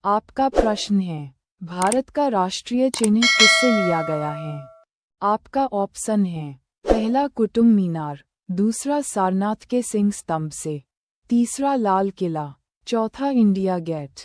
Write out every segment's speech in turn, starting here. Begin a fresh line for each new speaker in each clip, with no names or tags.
आपका प्रश्न है, भारत का राष्ट्रीय चिन्ह किससे लिया गया है? आपका ऑप्शन है, पहला कुतुब मीनार, दूसरा सारनाथ के सिंह स्तंभ से, तीसरा लाल किला, चौथा इंडिया गेट।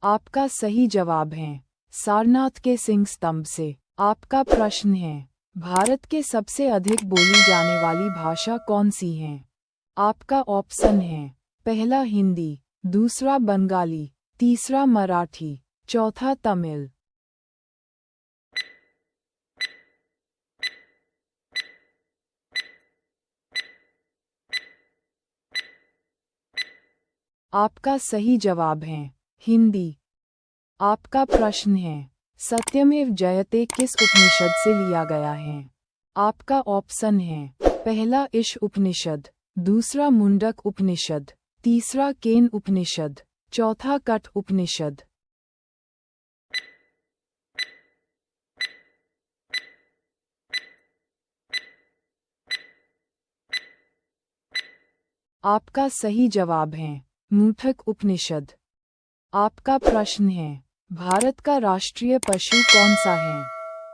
आपका सही जवाब है सारनाथ के सिंह स्तंभ से। आपका प्रश्न है, भारत के सबसे अधिक बोली जाने वाली भाषा कौन सी है? आपका ऑप्शन है, पहला हिंदी, दूसरा बंगाली, तीसरा मराठी, चौथा तमिल। आपका सही जवाब है हिंदी। आपका प्रश्न है, सत्यमेव जयते किस उपनिषद से लिया गया है? आपका ऑप्शन है, पहला ईश उपनिषद, दूसरा मुंडक उपनिषद, तीसरा केन उपनिषद, चौथा कठ उपनिषद। आपका सही जवाब है मुंडक उपनिषद। आपका प्रश्न है, भारत का राष्ट्रीय पशु कौन सा है?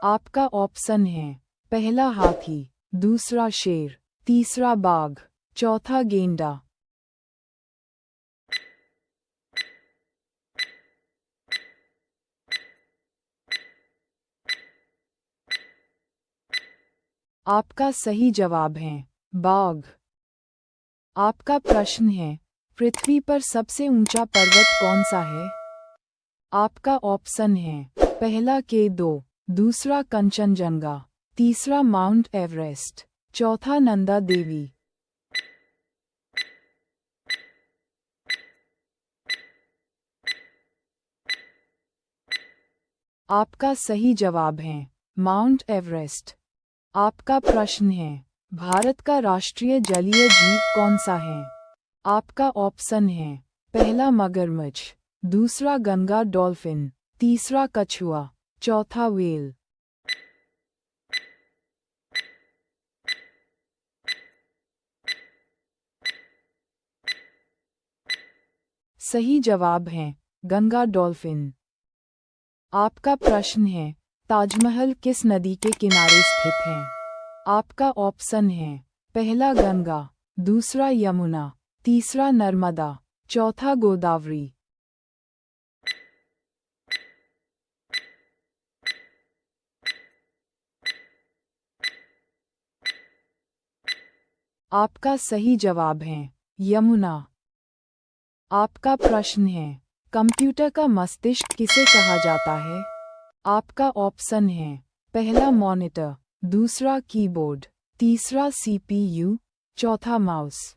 आपका ऑप्शन है, पहला हाथी, दूसरा शेर, तीसरा बाघ, चौथा गेंडा। आपका सही जवाब है बाघ। आपका प्रश्न है, पृथ्वी पर सबसे ऊंचा पर्वत कौन सा है? आपका ऑप्शन है, पहला K2, दूसरा कंचनजंगा, तीसरा माउंट एवरेस्ट, चौथा नंदा देवी। आपका सही जवाब है माउंट एवरेस्ट। आपका प्रश्न है, भारत का राष्ट्रीय जलीय जीव कौन सा है? आपका ऑप्शन है, पहला मगरमच्छ, दूसरा गंगा डॉल्फिन, तीसरा कछुआ, चौथा व्हेल। सही जवाब है गंगा डॉल्फिन। आपका प्रश्न है, ताजमहल किस नदी के किनारे स्थित है? आपका ऑप्शन है, पहला गंगा, दूसरा यमुना, तीसरा नर्मदा, चौथा गोदावरी। आपका सही जवाब है यमुना। आपका प्रश्न है, कंप्यूटर का मस्तिष्क किसे कहा जाता है? आपका ऑप्शन है, पहला मॉनिटर, दूसरा कीबोर्ड, तीसरा CPU, चौथा माउस।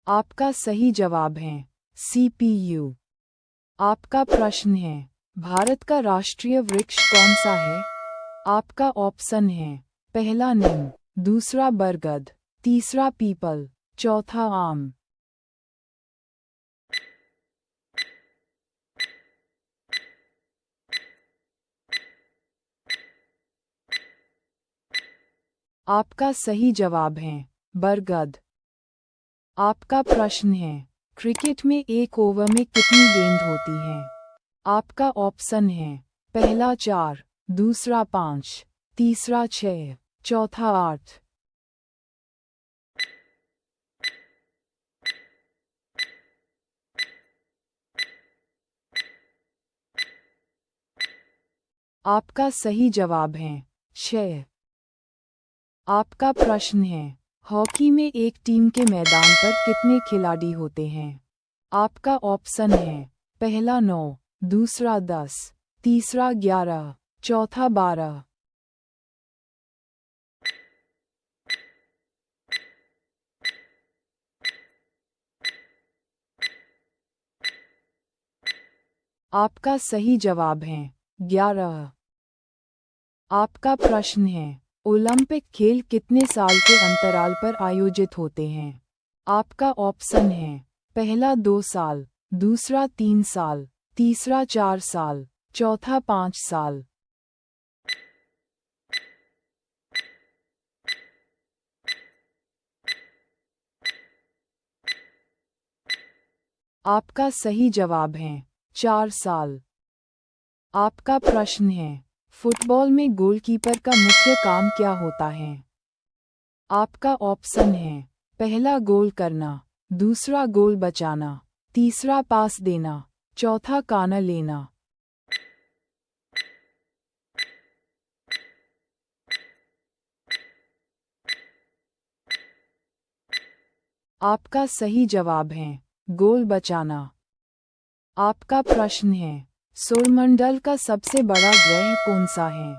आपका सही जवाब है CPU। आपका प्रश्न है, भारत का राष्ट्रीय वृक्ष कौन सा है? आपका ऑप्शन है, पहला नीम, दूसरा बरगद, तीसरा पीपल, चौथा आम। आपका सही जवाब है बरगद। आपका प्रश्न है, क्रिकेट में एक ओवर में कितनी गेंद होती हैं? आपका ऑप्शन है, पहला 4, दूसरा 5, तीसरा 6, चौथा 8। आपका सही जवाब है 6। आपका प्रश्न है, हॉकी में एक टीम के मैदान पर कितने खिलाड़ी होते हैं? आपका ऑप्शन है, पहला 9, दूसरा 10, तीसरा 11, चौथा 12। आपका सही जवाब है 11। आपका प्रश्न है, ओलंपिक खेल कितने साल के अंतराल पर आयोजित होते हैं? आपका ऑप्शन है, पहला 2 साल, दूसरा 3 साल, तीसरा 4 साल, चौथा 5 साल। आपका सही जवाब है 4 साल। आपका प्रश्न है, फुटबॉल में गोलकीपर का मुख्य काम क्या होता है? आपका ऑप्शन है, पहला गोल करना, दूसरा गोल बचाना, तीसरा पास देना, चौथा कॉर्नर लेना। आपका सही जवाब है गोल बचाना। आपका प्रश्न है, सौरमंडल का सबसे बड़ा ग्रह कौन सा है?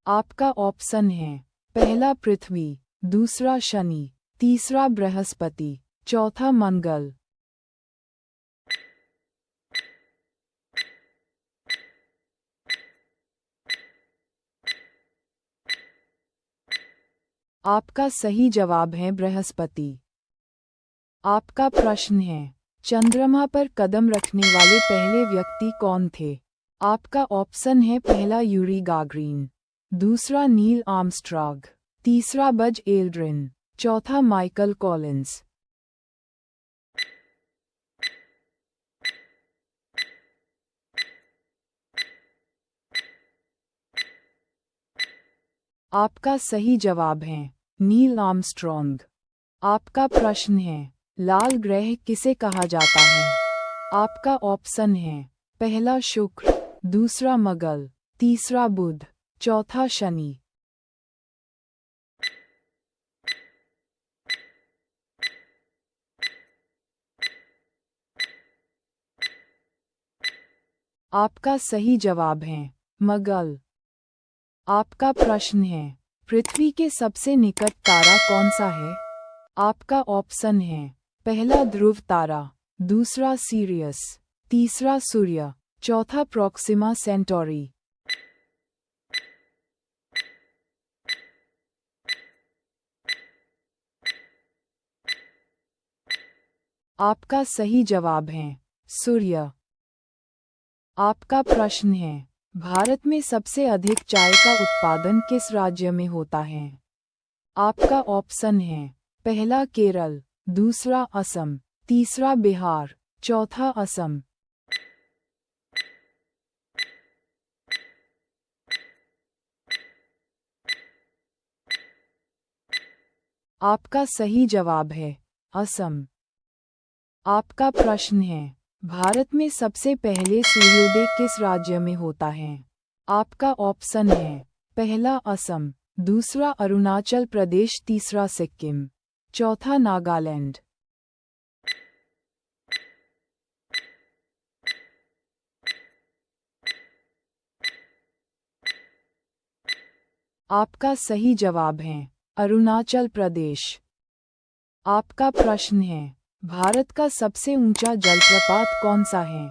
आपका ऑप्शन है, पहला पृथ्वी, दूसरा शनि, तीसरा बृहस्पति, चौथा मंगल। आपका सही जवाब है बृहस्पति। आपका प्रश्न है, चंद्रमा पर कदम रखने वाले पहले व्यक्ति कौन थे? आपका ऑप्शन है, पहला यूरी गागरिन, दूसरा नील आर्मस्ट्रॉन्ग, तीसरा बज एल्ड्रिन, चौथा माइकल कॉलिंस। आपका सही जवाब है नील आर्मस्ट्रॉन्ग। आपका प्रश्न है, लाल ग्रह किसे कहा जाता है? आपका ऑप्शन है, पहला शुक्र, दूसरा मंगल, तीसरा बुध, चौथा शनि। आपका सही जवाब है मंगल। आपका प्रश्न है, पृथ्वी के सबसे निकट तारा कौन सा है? आपका ऑप्शन है, पहला ध्रुव तारा, दूसरा सीरियस, तीसरा सूर्य, चौथा प्रोक्सिमा सेंटोरी। आपका सही जवाब है सूर्य। आपका प्रश्न है, भारत में सबसे अधिक चाय का उत्पादन किस राज्य में होता है? आपका ऑप्शन है, पहला केरल, दूसरा असम, तीसरा बिहार, चौथा असम। आपका सही जवाब है असम। आपका प्रश्न है, भारत में सबसे पहले सूर्योदय किस राज्य में होता है? आपका ऑप्शन है, पहला असम, दूसरा अरुणाचल प्रदेश, तीसरा सिक्किम, चौथा नागालैंड। आपका सही जवाब है अरुणाचल प्रदेश। आपका प्रश्न है, भारत का सबसे ऊंचा जलप्रपात कौन सा है?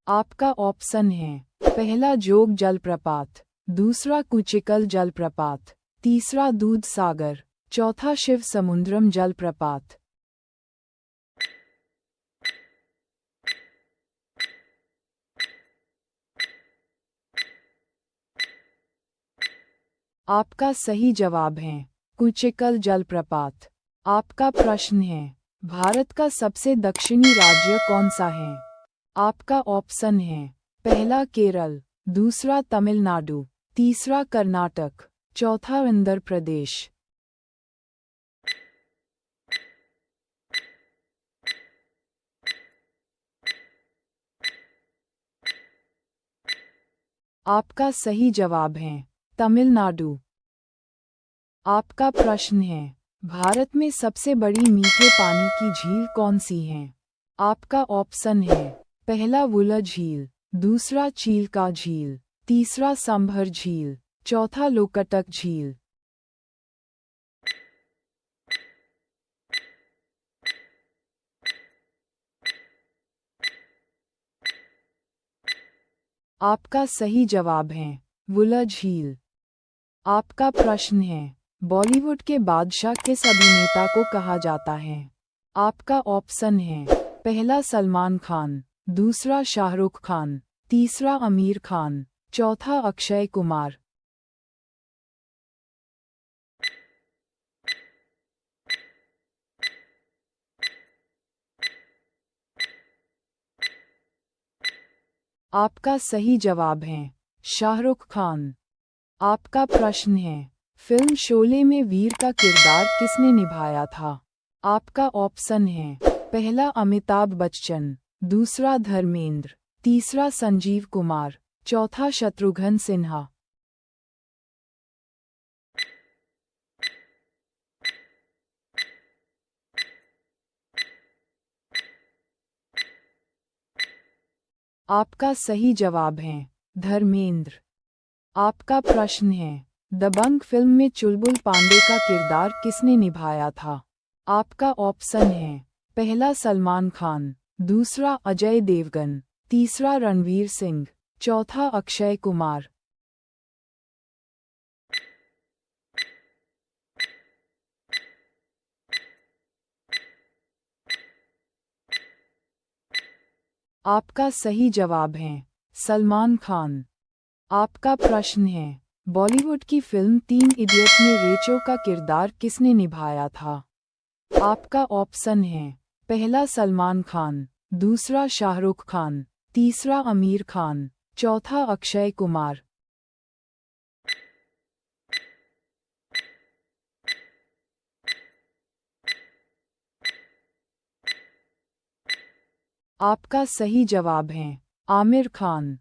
आपका ऑप्शन है, पहला जोग जलप्रपात, दूसरा कुचिकल जलप्रपात, तीसरा दूध सागर, चौथा शिव समुद्रम जलप्रपात। आपका सही जवाब है कुचिकल जलप्रपात। आपका प्रश्न है, भारत का सबसे दक्षिणी राज्य कौन सा है? आपका ऑप्शन है, पहला केरल, दूसरा तमिलनाडु, तीसरा कर्नाटक, चौथा आंध्र प्रदेश। आपका सही जवाब है तमिलनाडु। आपका प्रश्न है, भारत में सबसे बड़ी मीठे पानी की झील कौन सी है? आपका ऑप्शन है, पहला वुलर झील, दूसरा चील्का झील, तीसरा संभर झील, चौथा लोकटक झील। आपका सही जवाब है वुलर झील। आपका प्रश्न है, बॉलीवुड के बादशाह किस अभिनेता को कहा जाता है? आपका ऑप्शन है, पहला सलमान खान, दूसरा शाहरुख खान, तीसरा आमिर खान, चौथा अक्षय कुमार। आपका सही जवाब है शाहरुख खान। आपका प्रश्न है, फिल्म शोले में वीर का किरदार किसने निभाया था? आपका ऑप्शन है, पहला अमिताभ बच्चन, दूसरा धर्मेंद्र, तीसरा संजीव कुमार, चौथा शत्रुघ्न सिन्हा। आपका सही जवाब है धर्मेंद्र। आपका प्रश्न है, दबंग फिल्म में चुलबुल पांडे का किरदार किसने निभाया था? आपका ऑप्शन है, पहला सलमान खान, दूसरा अजय देवगन, तीसरा रणवीर सिंह, चौथा अक्षय कुमार। आपका सही जवाब है सलमान खान। आपका प्रश्न है, बॉलीवुड की फिल्म 3 इडियट में रेचो का किरदार किसने निभाया था? आपका ऑप्शन है, पहला सलमान खान, दूसरा शाहरुख खान, तीसरा आमिर खान, चौथा अक्षय कुमार। आपका सही जवाब है आमिर खान।